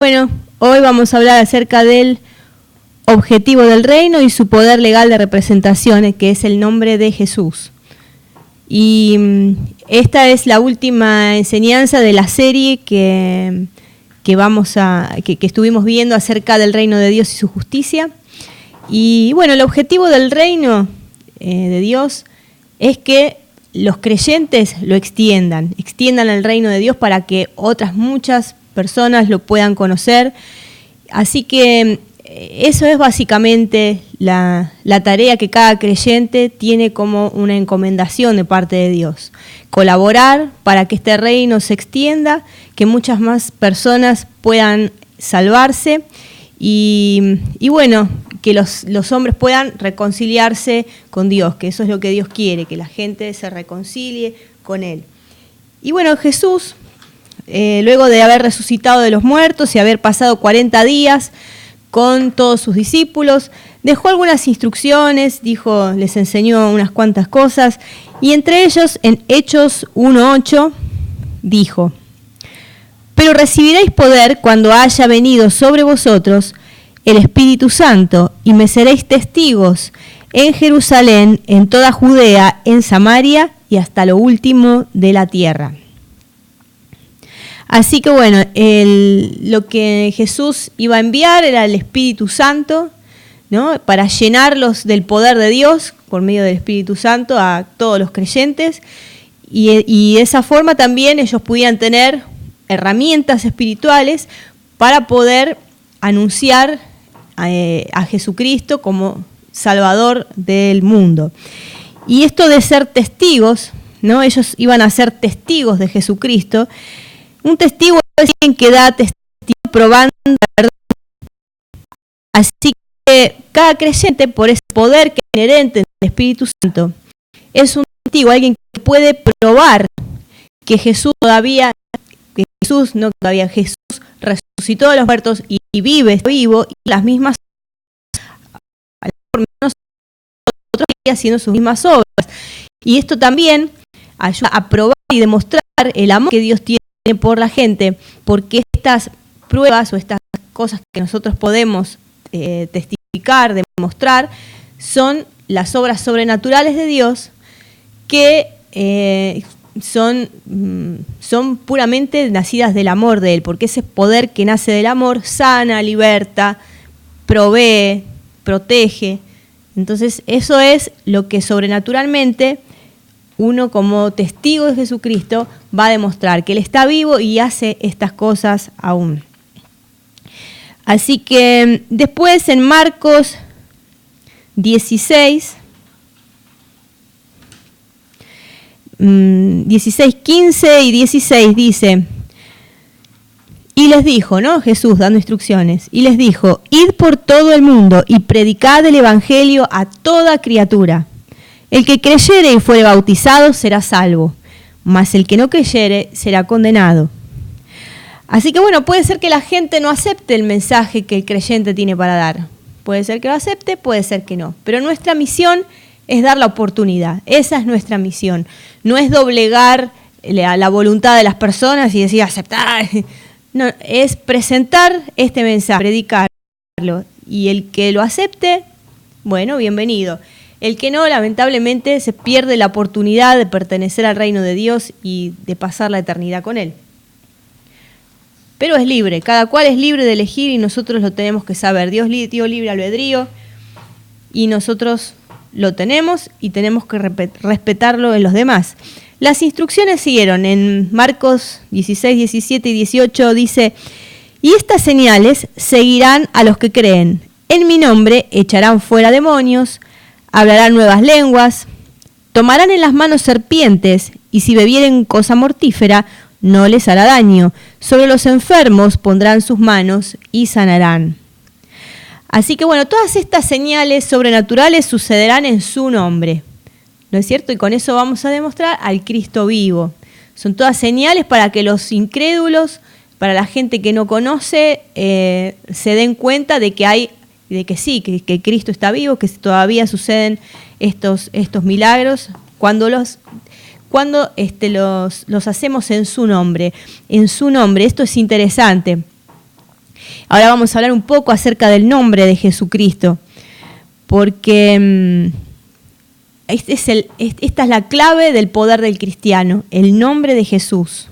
Bueno, hoy vamos a hablar acerca del objetivo del reino y su poder legal de representación, que es el nombre de Jesús. Y esta es la última enseñanza de la serie que estuvimos viendo acerca del reino de Dios y su justicia. Y bueno, el objetivo del reino de Dios es que los creyentes lo extiendan el reino de Dios para que otras muchas personas lo puedan conocer. Así que eso es básicamente la tarea que cada creyente tiene como una encomendación de parte de Dios. Colaborar para que este reino se extienda, que muchas más personas puedan salvarse y bueno, que los hombres puedan reconciliarse con Dios, que eso es lo que Dios quiere, que la gente se reconcilie con Él. Y bueno, Jesús, luego de haber resucitado de los muertos y haber pasado 40 días con todos sus discípulos, dejó algunas instrucciones, les enseñó unas cuantas cosas, y entre ellos, en Hechos 1:8, dijo: «Pero recibiréis poder cuando haya venido sobre vosotros el Espíritu Santo, y me seréis testigos en Jerusalén, en toda Judea, en Samaria y hasta lo último de la tierra». Así que bueno, lo que Jesús iba a enviar era el Espíritu Santo, ¿no? Para llenarlos del poder de Dios por medio del Espíritu Santo a todos los creyentes, y de esa forma también ellos podían tener herramientas espirituales para poder anunciar a Jesucristo como Salvador del mundo. Y esto de ser testigos, ¿no? Ellos iban a ser testigos de Jesucristo. Un testigo es alguien que da testimonio probando la verdad. Así que cada creyente, por ese poder que es inherente del Espíritu Santo, es un testigo, alguien que puede probar que Jesús resucitó de los muertos y vive, está vivo, y las mismas por menos otros haciendo sus mismas obras. Y esto también ayuda a probar y demostrar el amor que Dios tiene por la gente, porque estas pruebas o estas cosas que nosotros podemos testificar, demostrar, son las obras sobrenaturales de Dios que son puramente nacidas del amor de Él, porque ese poder que nace del amor sana, liberta, provee, protege. Entonces eso es lo que sobrenaturalmente uno, como testigo de Jesucristo, va a demostrar que Él está vivo y hace estas cosas aún. Así que después en Marcos 16, 15 y 16 dice: «Y les dijo», ¿no? Jesús dando instrucciones, «y les dijo: id por todo el mundo y predicad el evangelio a toda criatura. El que creyere y fuere bautizado será salvo, mas el que no creyere será condenado». Así que bueno, puede ser que la gente no acepte el mensaje que el creyente tiene para dar. Puede ser que lo acepte, puede ser que no. Pero nuestra misión es dar la oportunidad. Esa es nuestra misión. No es doblegar la voluntad de las personas y decir aceptar. No, es presentar este mensaje, predicarlo. Y el que lo acepte, bueno, bienvenido. El que no, lamentablemente, se pierde la oportunidad de pertenecer al reino de Dios y de pasar la eternidad con Él. Pero es libre, cada cual es libre de elegir y nosotros lo tenemos que saber. Dios dio libre albedrío y nosotros lo tenemos y tenemos que respetarlo en los demás. Las instrucciones siguieron en Marcos 16, 17 y 18, dice: «Y estas señales seguirán a los que creen. En mi nombre echarán fuera demonios, hablarán nuevas lenguas, tomarán en las manos serpientes, y si bebieren cosa mortífera, no les hará daño. Sobre los enfermos pondrán sus manos y sanarán». Así que bueno, todas estas señales sobrenaturales sucederán en su nombre, ¿no es cierto? Y con eso vamos a demostrar al Cristo vivo. Son todas señales para que los incrédulos, para la gente que no conoce, se den cuenta de que Cristo está vivo, que todavía suceden estos milagros cuando los hacemos en su nombre. En su nombre, esto es interesante. Ahora vamos a hablar un poco acerca del nombre de Jesucristo, porque esta es la clave del poder del cristiano, el nombre de Jesús.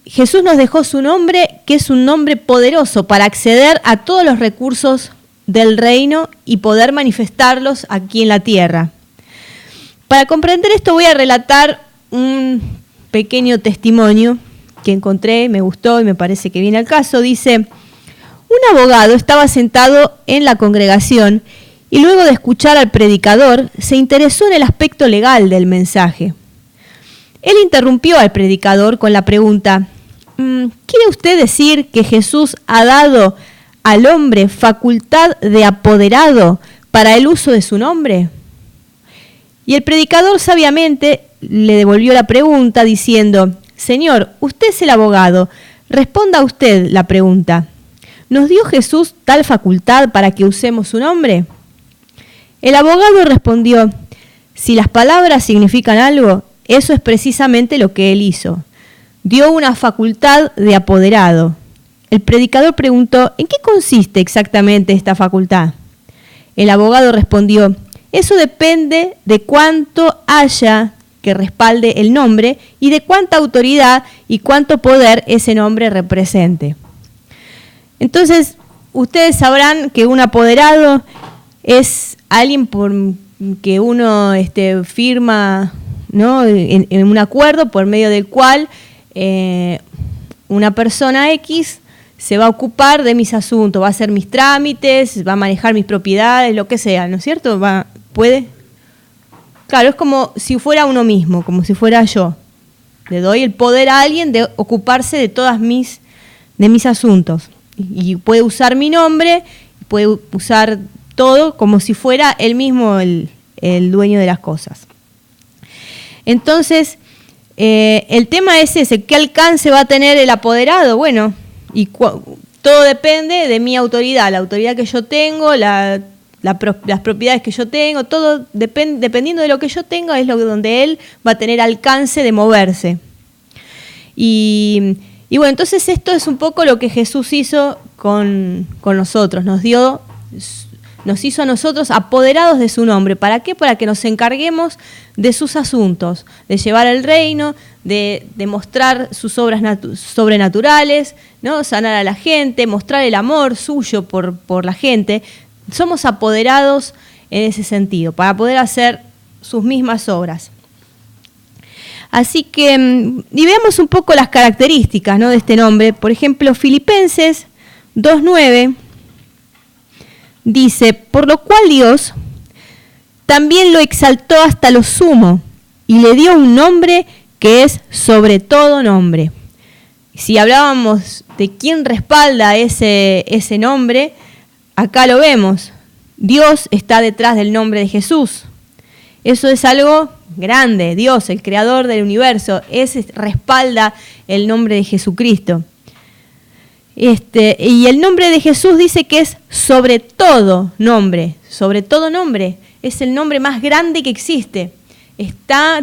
Jesús nos dejó su nombre, que es un nombre poderoso para acceder a todos los recursos del reino y poder manifestarlos aquí en la tierra. Para comprender esto voy a relatar un pequeño testimonio que encontré, me gustó y me parece que viene al caso. Dice: un abogado estaba sentado en la congregación y luego de escuchar al predicador se interesó en el aspecto legal del mensaje. Él interrumpió al predicador con la pregunta: ¿quiere usted decir que Jesús ha dado al hombre facultad de apoderado para el uso de su nombre? Y el predicador sabiamente le devolvió la pregunta diciendo: Señor, usted es el abogado, responda usted la pregunta. ¿Nos dio Jesús tal facultad para que usemos su nombre? El abogado respondió: si las palabras significan algo, eso es precisamente lo que él hizo. Dio una facultad de apoderado. El predicador preguntó: ¿en qué consiste exactamente esta facultad? El abogado respondió: eso depende de cuánto haya que respalde el nombre y de cuánta autoridad y cuánto poder ese nombre represente. Entonces, ustedes sabrán que un apoderado es alguien por que uno firma, ¿no?, en un acuerdo por medio del cual una persona X se va a ocupar de mis asuntos, va a hacer mis trámites, va a manejar mis propiedades, lo que sea, ¿no es cierto? ¿Puede? Claro, es como si fuera uno mismo, como si fuera yo. Le doy el poder a alguien de ocuparse de todas mis asuntos. Y puede usar mi nombre, puede usar todo como si fuera él mismo el dueño de las cosas. Entonces, el tema es ese: ¿qué alcance va a tener el apoderado? Bueno, todo depende de mi autoridad, la autoridad que yo tengo, las propiedades que yo tengo, todo dependiendo de lo que yo tenga es donde él va a tener alcance de moverse. Y bueno, entonces esto es un poco lo que Jesús hizo con nosotros, nos hizo a nosotros apoderados de su nombre. ¿Para qué? Para que nos encarguemos de sus asuntos, de llevar el reino, de mostrar sus obras sobrenaturales, ¿no?, sanar a la gente, mostrar el amor suyo por la gente. Somos apoderados en ese sentido, para poder hacer sus mismas obras. Así que, y veamos un poco las características, ¿no?, de este nombre. Por ejemplo, Filipenses 2:9 dice: por lo cual Dios también lo exaltó hasta lo sumo y le dio un nombre que es sobre todo nombre. Si hablábamos de quién respalda ese nombre, acá lo vemos. Dios está detrás del nombre de Jesús. Eso es algo grande. Dios, el creador del universo, ese respalda el nombre de Jesucristo. Y el nombre de Jesús dice que es sobre todo nombre. Sobre todo nombre. Es el nombre más grande que existe.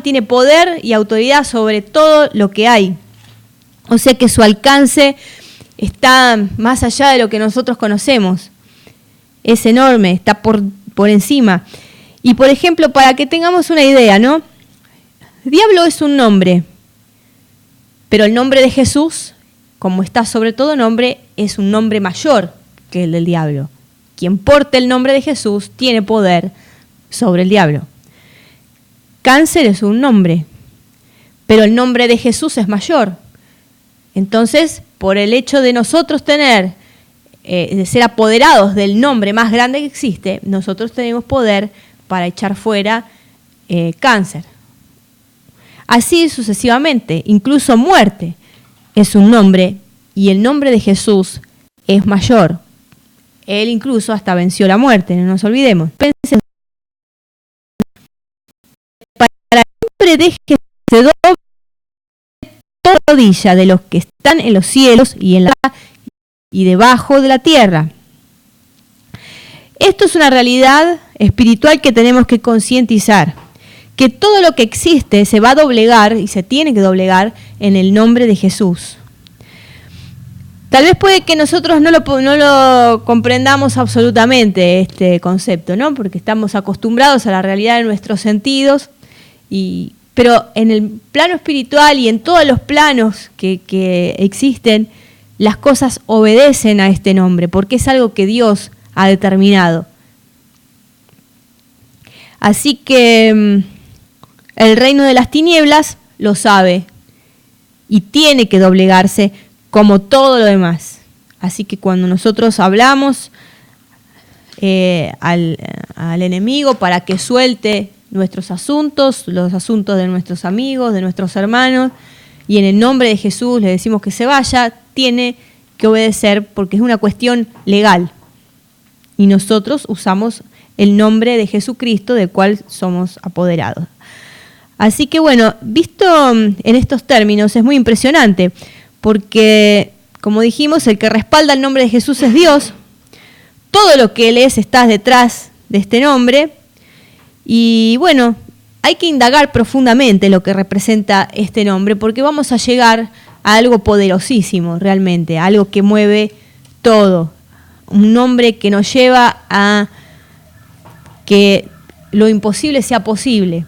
Tiene poder y autoridad sobre todo lo que hay. O sea que su alcance está más allá de lo que nosotros conocemos. Es enorme, está por encima. Y por ejemplo, para que tengamos una idea, ¿no? Diablo es un nombre, pero el nombre de Jesús, como está sobre todo nombre, es un nombre mayor que el del diablo. Quien porte el nombre de Jesús tiene poder sobre el diablo. Cáncer es un nombre, pero el nombre de Jesús es mayor. Entonces, por el hecho de nosotros de ser apoderados del nombre más grande que existe, nosotros tenemos poder para echar fuera cáncer. Así sucesivamente, incluso muerte es un nombre y el nombre de Jesús es mayor. Él incluso hasta venció la muerte, no nos olvidemos. Pensemos, para el nombre de Jesús se doble toda rodilla de los que están en los cielos y debajo de la tierra. Esto es una realidad espiritual que tenemos que concientizar, que todo lo que existe se va a doblegar y se tiene que doblegar en el nombre de Jesús. Tal vez puede que nosotros no lo comprendamos absolutamente este concepto, ¿no? Porque estamos acostumbrados a la realidad de nuestros sentidos, pero en el plano espiritual y en todos los planos que existen, las cosas obedecen a este nombre, porque es algo que Dios ha determinado. Así que el reino de las tinieblas lo sabe y tiene que doblegarse como todo lo demás. Así que cuando nosotros hablamos al enemigo para que suelte nuestros asuntos, los asuntos de nuestros amigos, de nuestros hermanos, y en el nombre de Jesús le decimos que se vaya, tiene que obedecer porque es una cuestión legal. Y nosotros usamos el nombre de Jesucristo del cual somos apoderados. Así que bueno, visto en estos términos es muy impresionante, porque como dijimos, el que respalda el nombre de Jesús es Dios. Todo lo que Él es está detrás de este nombre. Y bueno, hay que indagar profundamente lo que representa este nombre, porque vamos a llegar a algo poderosísimo realmente, a algo que mueve todo. Un nombre que nos lleva a que lo imposible sea posible.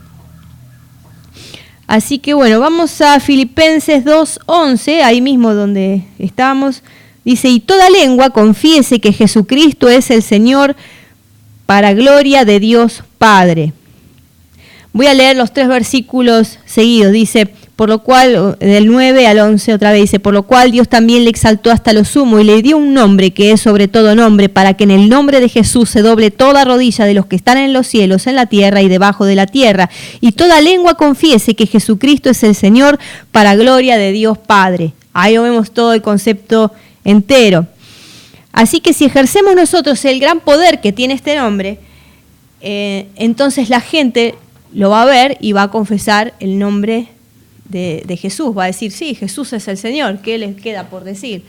Así que bueno, vamos a Filipenses 2:11, ahí mismo donde estábamos. Dice, y toda lengua confiese que Jesucristo es el Señor para gloria de Dios Padre. Voy a leer los 3 versículos seguidos. Dice, por lo cual, del 9 al 11 otra vez dice, por lo cual Dios también le exaltó hasta lo sumo y le dio un nombre que es sobre todo nombre, para que en el nombre de Jesús se doble toda rodilla de los que están en los cielos, en la tierra y debajo de la tierra, y toda lengua confiese que Jesucristo es el Señor para gloria de Dios Padre. Ahí vemos todo el concepto entero. Así que si ejercemos nosotros el gran poder que tiene este nombre, entonces la gente lo va a ver y va a confesar el nombre de Jesús. Va a decir, sí, Jesús es el Señor, ¿qué les queda por decir?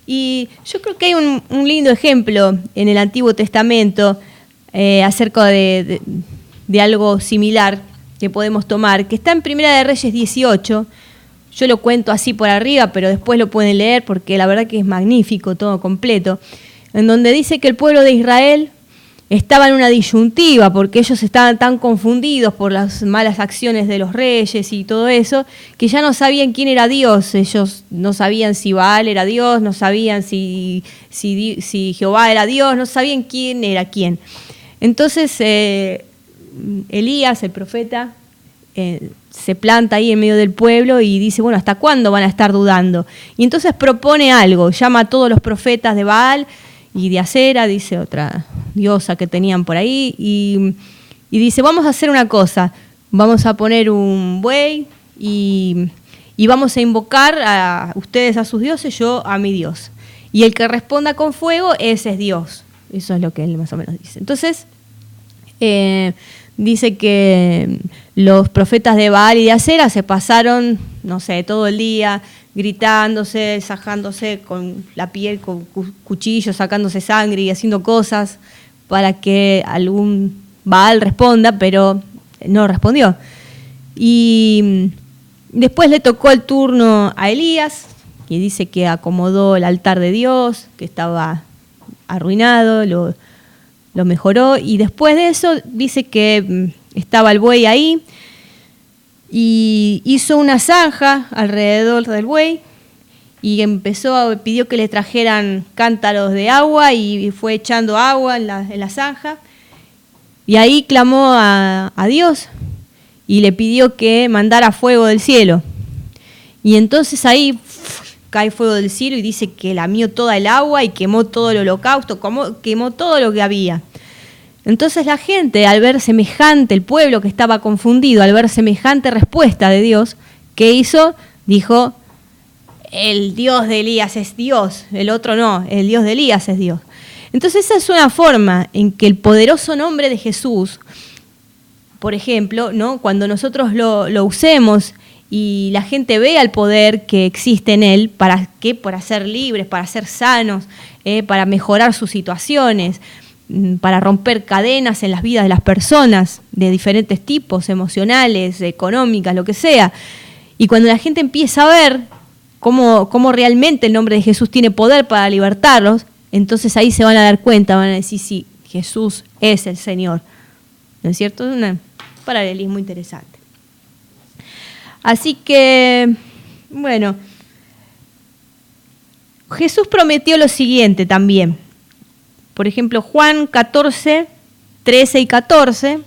Y yo creo que hay un lindo ejemplo en el Antiguo Testamento acerca de algo similar que podemos tomar, que está en Primera de Reyes 18. Yo lo cuento así por arriba, pero después lo pueden leer porque la verdad que es magnífico, todo completo, en donde dice que el pueblo de Israel estaba en una disyuntiva porque ellos estaban tan confundidos por las malas acciones de los reyes y todo eso, que ya no sabían quién era Dios. Ellos no sabían si Baal era Dios, no sabían si Jehová era Dios, no sabían quién era quién. Entonces Elías, el profeta, se planta ahí en medio del pueblo y dice, bueno, ¿hasta cuándo van a estar dudando? Y entonces propone algo, llama a todos los profetas de Baal y de Acera, dice otra diosa que tenían por ahí, y dice, vamos a hacer una cosa, vamos a poner un buey y vamos a invocar a ustedes a sus dioses, yo a mi Dios. Y el que responda con fuego, ese es Dios. Eso es lo que él más o menos dice. Entonces, dice que los profetas de Baal y de Acera se pasaron, no sé, todo el día gritándose, sajándose con la piel, con cuchillos, sacándose sangre y haciendo cosas para que algún Baal responda, pero no respondió. Y después le tocó el turno a Elías, que dice que acomodó el altar de Dios, que estaba arruinado, lo mejoró, y después de eso dice que estaba el buey ahí y hizo una zanja alrededor del buey y pidió que le trajeran cántaros de agua y fue echando agua en la zanja, y ahí clamó a Dios y le pidió que mandara fuego del cielo, y entonces ahí cae fuego del cielo y dice que lamió toda el agua y quemó todo el holocausto, quemó todo lo que había. Entonces la gente, al ver semejante, el pueblo que estaba confundido, al ver semejante respuesta de Dios, ¿qué hizo? Dijo, el Dios de Elías es Dios, el otro no, el Dios de Elías es Dios. Entonces esa es una forma en que el poderoso nombre de Jesús, por ejemplo, ¿no? Cuando nosotros lo usemos y la gente vea el poder que existe en él, ¿para qué? Para ser libres, para ser sanos, para mejorar sus situaciones, para romper cadenas en las vidas de las personas de diferentes tipos, emocionales, económicas, lo que sea. Y cuando la gente empieza a ver cómo realmente el nombre de Jesús tiene poder para libertarlos, entonces ahí se van a dar cuenta, van a decir, sí, Jesús es el Señor. ¿No es cierto? Es un paralelismo interesante. Así que, bueno, Jesús prometió lo siguiente también. Por ejemplo, Juan 14, 13 y 14,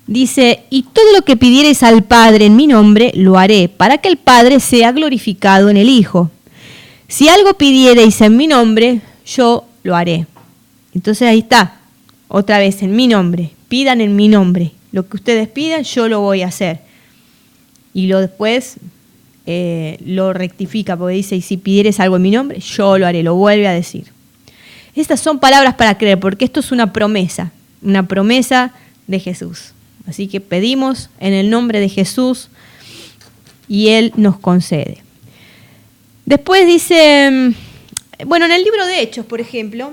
dice, y todo lo que pidiereis al Padre en mi nombre, lo haré, para que el Padre sea glorificado en el Hijo. Si algo pidiereis en mi nombre, yo lo haré. Entonces ahí está, otra vez, en mi nombre. Pidan en mi nombre. Lo que ustedes pidan, yo lo voy a hacer. Y después lo rectifica, porque dice, y si pidieres algo en mi nombre, yo lo haré, lo vuelve a decir. Estas son palabras para creer, porque esto es una promesa de Jesús. Así que pedimos en el nombre de Jesús y Él nos concede. Después dice, bueno, en el libro de Hechos, por ejemplo,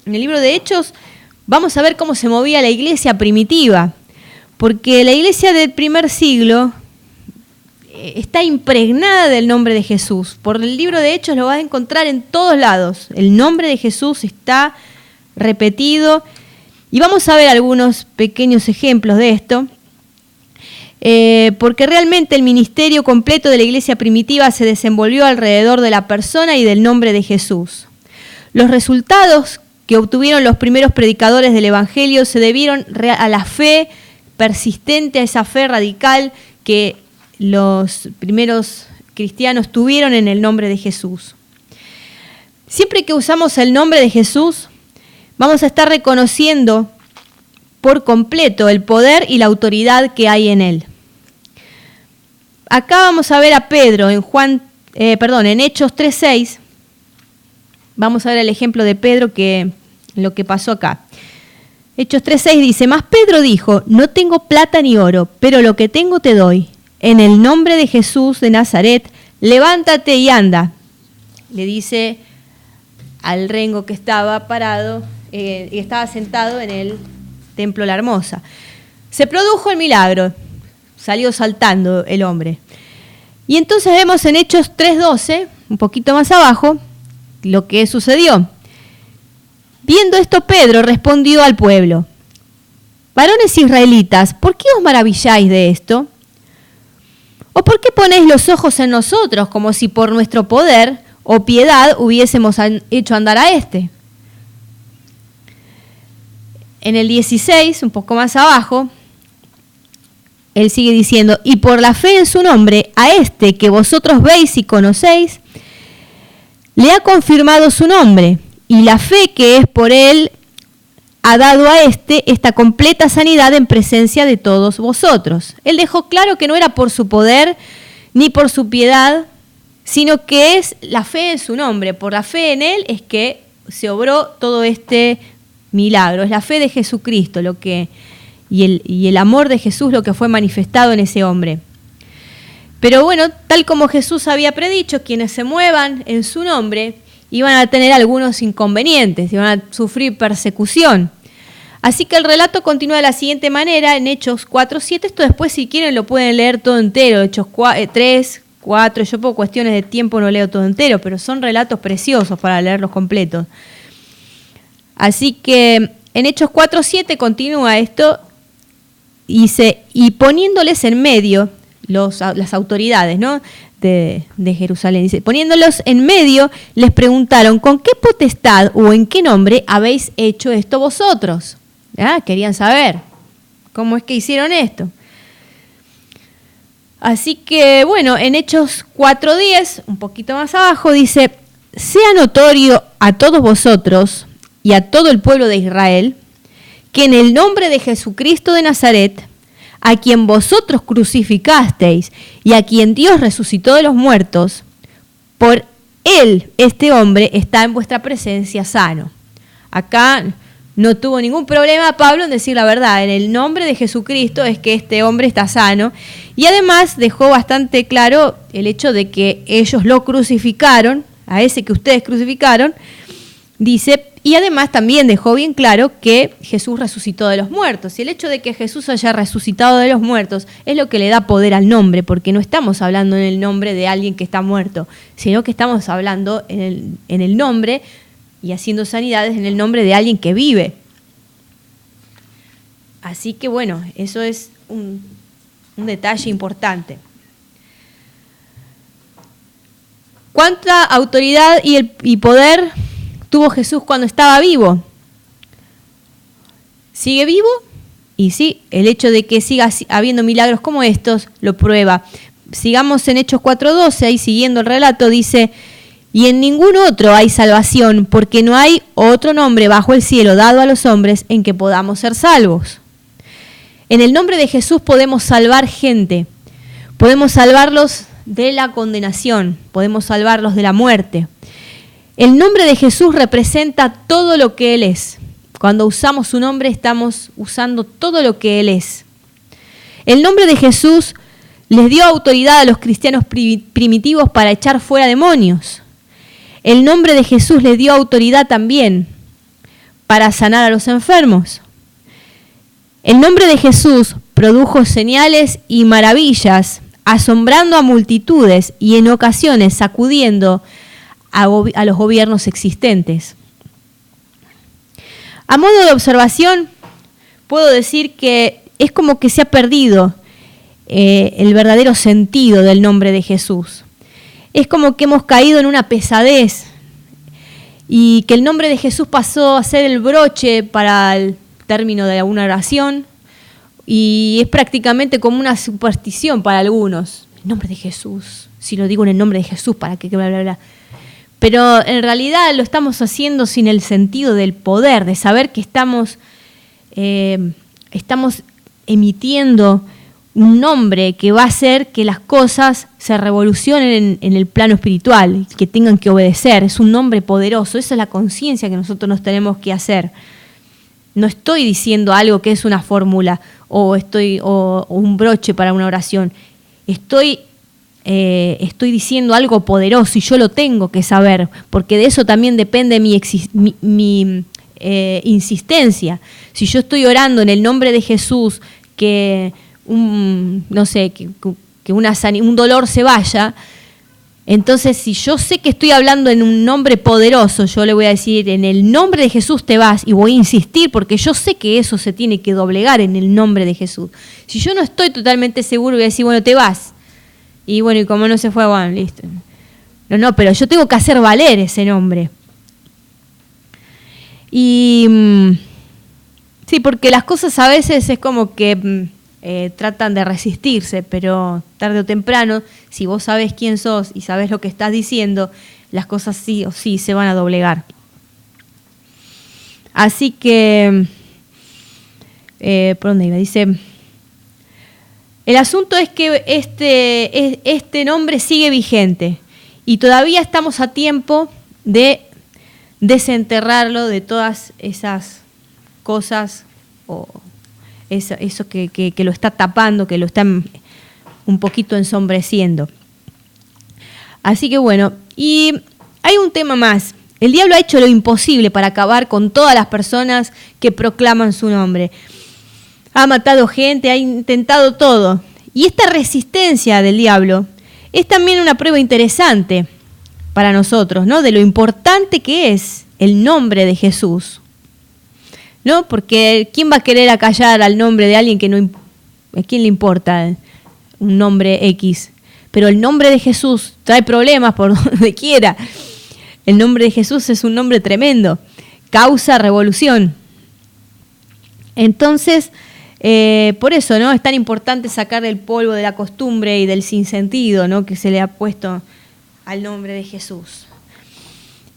en el libro de Hechos vamos a ver cómo se movía la iglesia primitiva, porque la iglesia del primer siglo está impregnada del nombre de Jesús. Por el libro de Hechos lo vas a encontrar en todos lados. El nombre de Jesús está repetido y vamos a ver algunos pequeños ejemplos de esto, porque realmente el ministerio completo de la iglesia primitiva se desenvolvió alrededor de la persona y del nombre de Jesús. Los resultados que obtuvieron los primeros predicadores del Evangelio se debieron a la fe persistente, a esa fe radical que los primeros cristianos tuvieron en el nombre de Jesús. Siempre que usamos el nombre de Jesús, vamos a estar reconociendo por completo el poder y la autoridad que hay en él. Acá vamos a ver a Pedro en Hechos 3:6. Vamos a ver el ejemplo de Pedro, lo que pasó acá. Hechos 3:6 dice, mas Pedro dijo, no tengo plata ni oro, pero lo que tengo te doy. En el nombre de Jesús de Nazaret, levántate y anda. Le dice al rengo que estaba parado, y estaba sentado en el templo La Hermosa. Se produjo el milagro, salió saltando el hombre. Y entonces vemos en Hechos 3:12, un poquito más abajo, lo que sucedió. Viendo esto, Pedro respondió al pueblo, varones israelitas, ¿por qué os maravilláis de esto? ¿O por qué ponéis los ojos en nosotros, como si por nuestro poder o piedad hubiésemos hecho andar a este? En el 16, un poco más abajo, él sigue diciendo, y por la fe en su nombre, a este que vosotros veis y conocéis, le ha confirmado su nombre, y la fe que es por él ha dado a esta completa sanidad en presencia de todos vosotros. Él dejó claro que no era por su poder ni por su piedad, sino que es la fe en su nombre. Por la fe en él es que se obró todo este milagro. Es la fe de Jesucristo y el amor de Jesús lo que fue manifestado en ese hombre. Pero bueno, tal como Jesús había predicho, quienes se muevan en su nombre iban a tener algunos inconvenientes, iban a sufrir persecución. Así que el relato continúa de la siguiente manera en Hechos 4:7. Esto después, si quieren, lo pueden leer todo entero. Hechos 3, 4. Yo por cuestiones de tiempo no leo todo entero, pero son relatos preciosos para leerlos completos. Así que en Hechos 4:7 continúa esto. Dice, y poniéndoles en medio las autoridades, ¿no?, de Jerusalén, dice, poniéndolos en medio, les preguntaron, ¿con qué potestad o en qué nombre habéis hecho esto vosotros? Querían saber cómo es que hicieron esto. Así que, bueno, en Hechos 4:10, un poquito más abajo, dice, sea notorio a todos vosotros y a todo el pueblo de Israel, que en el nombre de Jesucristo de Nazaret, a quien vosotros crucificasteis y a quien Dios resucitó de los muertos, por él, este hombre, está en vuestra presencia sano. Acá no tuvo ningún problema Pablo en decir la verdad. En el nombre de Jesucristo es que este hombre está sano. Y además dejó bastante claro el hecho de que ellos lo crucificaron, a ese que ustedes crucificaron, dice, Y además también dejó bien claro que Jesús resucitó de los muertos. Y el hecho de que Jesús haya resucitado de los muertos es lo que le da poder al nombre, porque no estamos hablando en el nombre de alguien que está muerto, sino que estamos hablando en el nombre y haciendo sanidades en el nombre de alguien que vive. Así que bueno, eso es un detalle importante. ¿Cuánta autoridad y poder tuvo Jesús cuando estaba vivo? ¿Sigue vivo? Y sí, el hecho de que siga habiendo milagros como estos lo prueba. Sigamos en Hechos 4:12, ahí siguiendo el relato, dice: y en ningún otro hay salvación, porque no hay otro nombre bajo el cielo dado a los hombres en que podamos ser salvos. En el nombre de Jesús podemos salvar gente, podemos salvarlos de la condenación, podemos salvarlos de la muerte. El nombre de Jesús representa todo lo que Él es. Cuando usamos su nombre estamos usando todo lo que Él es. El nombre de Jesús les dio autoridad a los cristianos primitivos para echar fuera demonios. El nombre de Jesús les dio autoridad también para sanar a los enfermos. El nombre de Jesús produjo señales y maravillas, asombrando a multitudes y en ocasiones sacudiendo a los gobiernos existentes. A modo de observación, puedo decir que es como que se ha perdido el verdadero sentido del nombre de Jesús. Es como que hemos caído en una pesadez y que el nombre de Jesús pasó a ser el broche para el término de una oración y es prácticamente como una superstición para algunos. El nombre de Jesús, si lo digo en el nombre de Jesús, ¿para qué? Bla, bla, bla. Pero en realidad lo estamos haciendo sin el sentido del poder, de saber que estamos emitiendo un nombre que va a hacer que las cosas se revolucionen en el plano espiritual, que tengan que obedecer. Es un nombre poderoso, esa es la conciencia que nosotros nos tenemos que hacer. No estoy diciendo algo que es una fórmula o un broche para una oración. Estoy diciendo algo poderoso y yo lo tengo que saber, porque de eso también depende mi insistencia. Si yo estoy orando en el nombre de Jesús que un dolor se vaya, entonces si yo sé que estoy hablando en un nombre poderoso, yo le voy a decir: en el nombre de Jesús te vas, y voy a insistir porque yo sé que eso se tiene que doblegar en el nombre de Jesús. Si yo no estoy totalmente seguro, voy a decir: bueno, te vas. Y bueno, y como no se fue, bueno, listo. No, pero yo tengo que hacer valer ese nombre. Y sí, porque las cosas a veces es como que tratan de resistirse, pero tarde o temprano, si vos sabés quién sos y sabés lo que estás diciendo, las cosas sí o sí se van a doblegar. Así que, ¿por dónde iba? Dice: el asunto es que este nombre sigue vigente y todavía estamos a tiempo de desenterrarlo de todas esas cosas o eso que lo está tapando, que lo está un poquito ensombreciendo. Así que bueno, y hay un tema más. El diablo ha hecho lo imposible para acabar con todas las personas que proclaman su nombre. Ha matado gente, ha intentado todo. Y esta resistencia del diablo es también una prueba interesante para nosotros, ¿no? De lo importante que es el nombre de Jesús, ¿no? Porque ¿quién va a querer acallar al nombre de alguien que no... ¿A quién le importa un nombre X? Pero el nombre de Jesús trae problemas por donde quiera. El nombre de Jesús es un nombre tremendo, causa revolución. Entonces, por eso, ¿no? Es tan importante sacar el polvo de la costumbre y del sinsentido, ¿no? Que se le ha puesto al nombre de Jesús.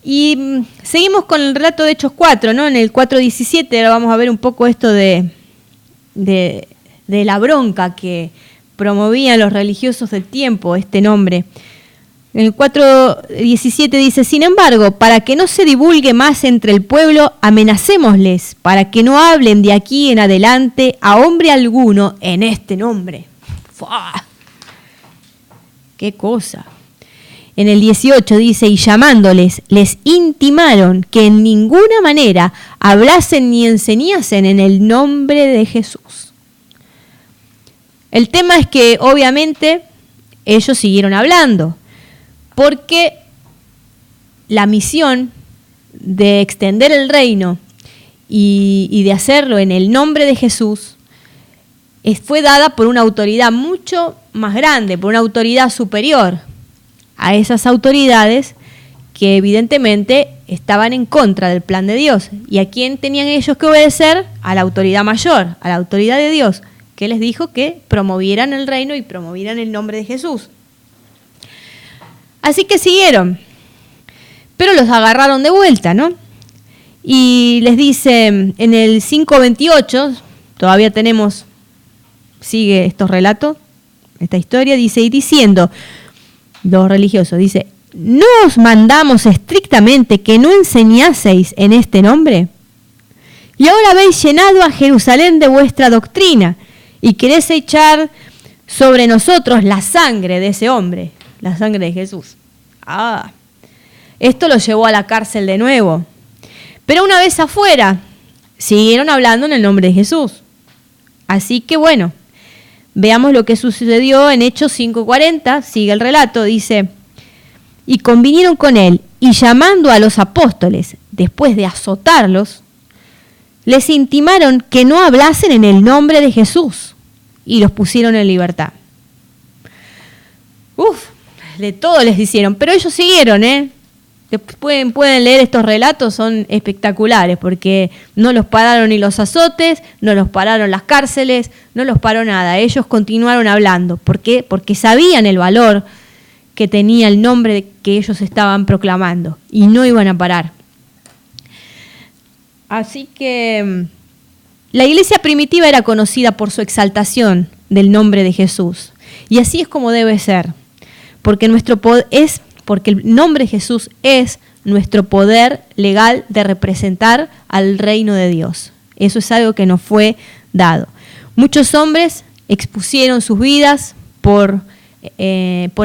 Y seguimos con el relato de Hechos 4, ¿no? En el 4:17 ahora vamos a ver un poco esto de la bronca que promovían los religiosos del tiempo, este nombre. En el 4:17 dice: sin embargo, para que no se divulgue más entre el pueblo, amenacémosles, para que no hablen de aquí en adelante a hombre alguno en este nombre. ¡Fua! ¡Qué cosa! en el 18 dice, y llamándoles, les intimaron que en ninguna manera hablasen ni enseñasen en el nombre de Jesús. El tema es que obviamente ellos siguieron hablando, porque la misión de extender el reino y de hacerlo en el nombre de Jesús fue dada por una autoridad mucho más grande, por una autoridad superior a esas autoridades que evidentemente estaban en contra del plan de Dios. ¿Y a quién tenían ellos que obedecer? A la autoridad mayor, a la autoridad de Dios, que les dijo que promovieran el reino y promovieran el nombre de Jesús. Así que siguieron, pero los agarraron de vuelta, ¿no? Y les dice en el 5:28, todavía tenemos, sigue estos relatos, esta historia, dice, y diciendo, los religiosos, dice, ¿no os mandamos estrictamente que no enseñaseis en este nombre? Y ahora habéis llenado a Jerusalén de vuestra doctrina y queréis echar sobre nosotros la sangre de ese hombre, la sangre de Jesús. Esto lo llevó a la cárcel de nuevo. Pero una vez afuera, siguieron hablando en el nombre de Jesús. Así que bueno, veamos lo que sucedió en Hechos 5:40, sigue el relato, dice, y convinieron con él, y llamando a los apóstoles, después de azotarlos, les intimaron que no hablasen en el nombre de Jesús, y los pusieron en libertad. De todo les hicieron, pero ellos siguieron, Pueden leer estos relatos, son espectaculares, porque no los pararon ni los azotes, no los pararon las cárceles, no los paró nada. Ellos continuaron hablando. ¿Por qué? Porque sabían el valor que tenía el nombre que ellos estaban proclamando y no iban a parar. Así que la iglesia primitiva era conocida por su exaltación del nombre de Jesús. Y así es como debe ser, porque el nombre de Jesús es nuestro poder legal de representar al reino de Dios. Eso es algo que nos fue dado. Muchos hombres expusieron sus vidas por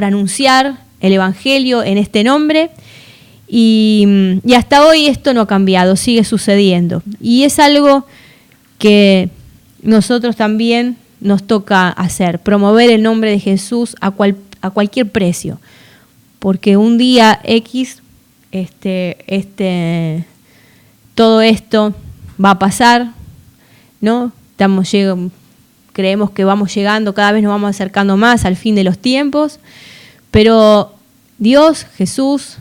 anunciar el evangelio en este nombre y hasta hoy esto no ha cambiado, sigue sucediendo. Y es algo que nosotros también nos toca hacer, promover el nombre de Jesús a cualquier precio. Porque un día X, todo esto va a pasar, ¿no? Creemos que vamos llegando, cada vez nos vamos acercando más al fin de los tiempos, pero Dios, Jesús,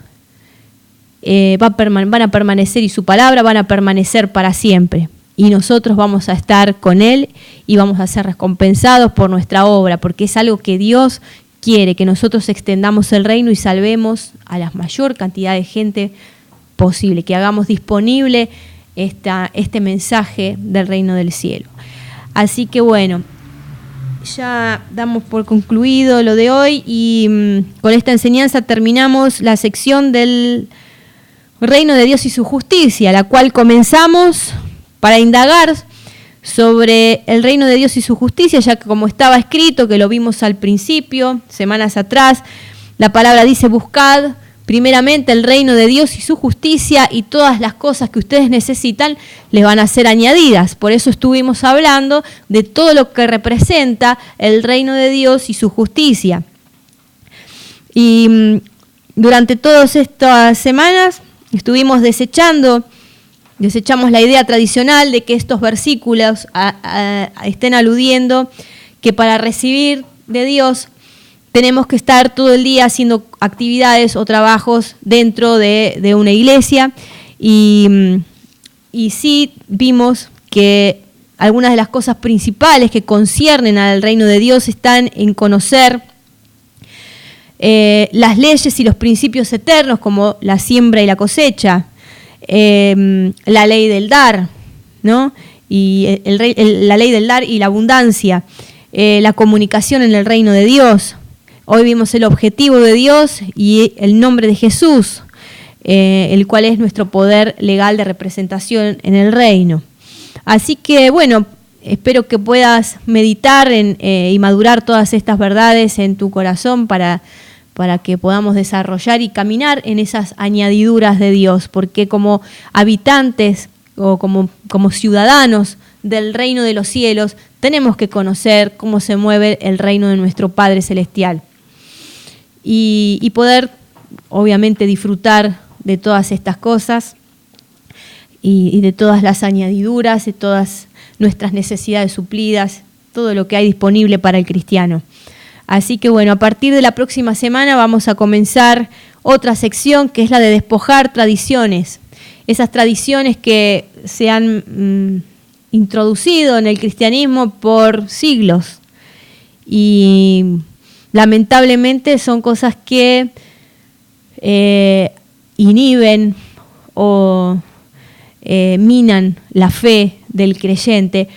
van a permanecer y su palabra van a permanecer para siempre. Y nosotros vamos a estar con Él y vamos a ser recompensados por nuestra obra, porque es algo que Dios quiere, que nosotros extendamos el reino y salvemos a la mayor cantidad de gente posible, que hagamos disponible este mensaje del reino del cielo. Así que bueno, ya damos por concluido lo de hoy y con esta enseñanza terminamos la sección del reino de Dios y su justicia, la cual comenzamos para indagar sobre el reino de Dios y su justicia, ya que como estaba escrito, que lo vimos al principio, semanas atrás, la palabra dice, buscad primeramente el reino de Dios y su justicia y todas las cosas que ustedes necesitan les van a ser añadidas. Por eso estuvimos hablando de todo lo que representa el reino de Dios y su justicia. Y durante todas estas semanas estuvimos desechamos la idea tradicional de que estos versículos estén aludiendo que para recibir de Dios tenemos que estar todo el día haciendo actividades o trabajos dentro de una iglesia y sí vimos que algunas de las cosas principales que conciernen al reino de Dios están en conocer las leyes y los principios eternos como la siembra y la cosecha, la ley del dar, ¿no? Y la ley del dar y la abundancia, la comunicación en el reino de Dios. Hoy vimos el objetivo de Dios y el nombre de Jesús, el cual es nuestro poder legal de representación en el reino. Así que bueno, espero que puedas meditar y madurar todas estas verdades en tu corazón para para que podamos desarrollar y caminar en esas añadiduras de Dios, porque como habitantes o como ciudadanos del reino de los cielos, tenemos que conocer cómo se mueve el reino de nuestro Padre Celestial y poder, obviamente, disfrutar de todas estas cosas y de todas las añadiduras, de todas nuestras necesidades suplidas, todo lo que hay disponible para el cristiano. Así que bueno, a partir de la próxima semana vamos a comenzar otra sección que es la de despojar tradiciones. Esas tradiciones que se han introducido en el cristianismo por siglos y lamentablemente son cosas que inhiben o minan la fe del creyente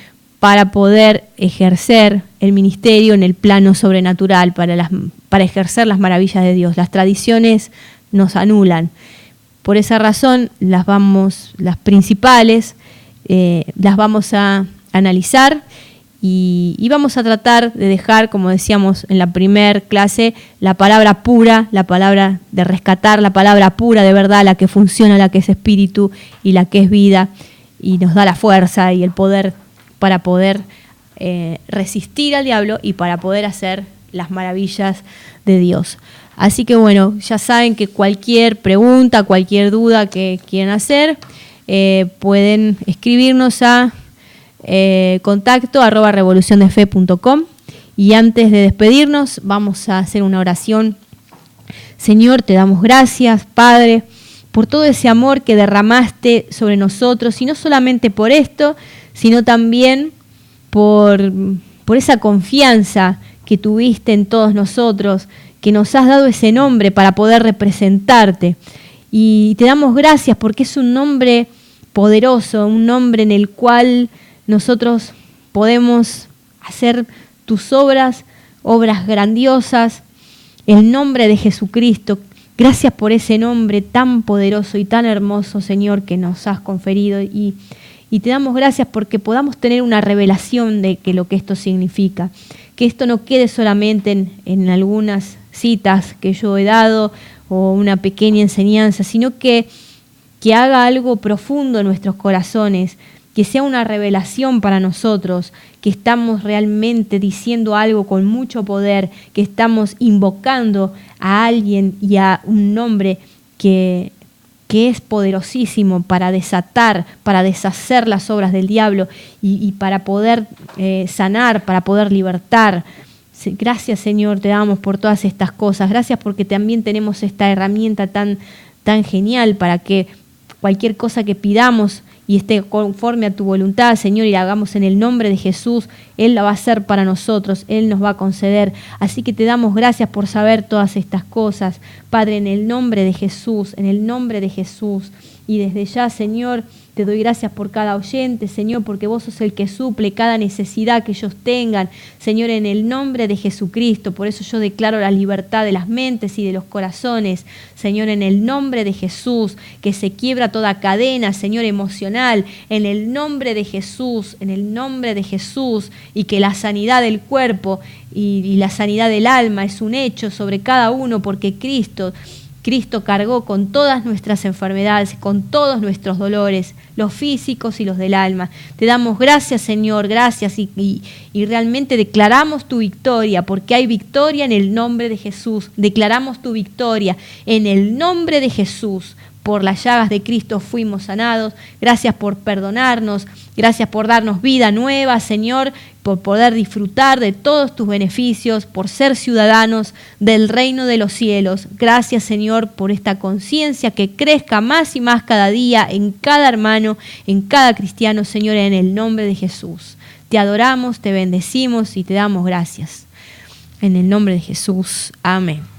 para poder ejercer el ministerio en el plano sobrenatural, para ejercer las maravillas de Dios. Las tradiciones nos anulan. Por esa razón, las principales, las vamos a analizar y vamos a tratar de dejar, como decíamos en la primer clase, la palabra pura, la palabra de rescatar, la palabra pura de verdad, la que funciona, la que es espíritu y la que es vida y nos da la fuerza y el poder para poder resistir al diablo y para poder hacer las maravillas de Dios. Así que bueno, ya saben que cualquier pregunta, cualquier duda que quieran hacer, pueden escribirnos a contacto@revoluciondefe.com. Y antes de despedirnos, vamos a hacer una oración. Señor, te damos gracias, Padre, por todo ese amor que derramaste sobre nosotros, y no solamente por esto, sino también por esa confianza que tuviste en todos nosotros, que nos has dado ese nombre para poder representarte. Y te damos gracias porque es un nombre poderoso, un nombre en el cual nosotros podemos hacer tus obras grandiosas, el nombre de Jesucristo. Gracias por ese nombre tan poderoso y tan hermoso, Señor, que nos has conferido, y te damos gracias porque podamos tener una revelación de lo que esto significa, que esto no quede solamente en algunas citas que yo he dado o una pequeña enseñanza, sino que haga algo profundo en nuestros corazones, que sea una revelación para nosotros, que estamos realmente diciendo algo con mucho poder, que estamos invocando a alguien y a un nombre que es poderosísimo para desatar, para deshacer las obras del diablo y para poder sanar, para poder libertar. Gracias, Señor, te damos por todas estas cosas. Gracias porque también tenemos esta herramienta tan genial para que cualquier cosa que pidamos y esté conforme a tu voluntad, Señor, y la hagamos en el nombre de Jesús, Él la va a hacer para nosotros, Él nos va a conceder. Así que te damos gracias por saber todas estas cosas, Padre, en el nombre de Jesús, en el nombre de Jesús. Y desde ya, Señor, te doy gracias por cada oyente, Señor, porque vos sos el que suple cada necesidad que ellos tengan, Señor, en el nombre de Jesucristo. Por eso yo declaro la libertad de las mentes y de los corazones, Señor, en el nombre de Jesús, que se quiebra toda cadena, Señor, emocional, en el nombre de Jesús, en el nombre de Jesús, y que la sanidad del cuerpo y la sanidad del alma es un hecho sobre cada uno, porque Cristo cargó con todas nuestras enfermedades, con todos nuestros dolores, los físicos y los del alma. Te damos gracias, Señor, gracias, y realmente declaramos tu victoria, porque hay victoria en el nombre de Jesús. Declaramos tu victoria en el nombre de Jesús. Por las llagas de Cristo fuimos sanados. Gracias por perdonarnos. Gracias por darnos vida nueva, Señor, por poder disfrutar de todos tus beneficios, por ser ciudadanos del reino de los cielos. Gracias, Señor, por esta conciencia que crezca más y más cada día en cada hermano, en cada cristiano, Señor, en el nombre de Jesús. Te adoramos, te bendecimos y te damos gracias. En el nombre de Jesús. Amén.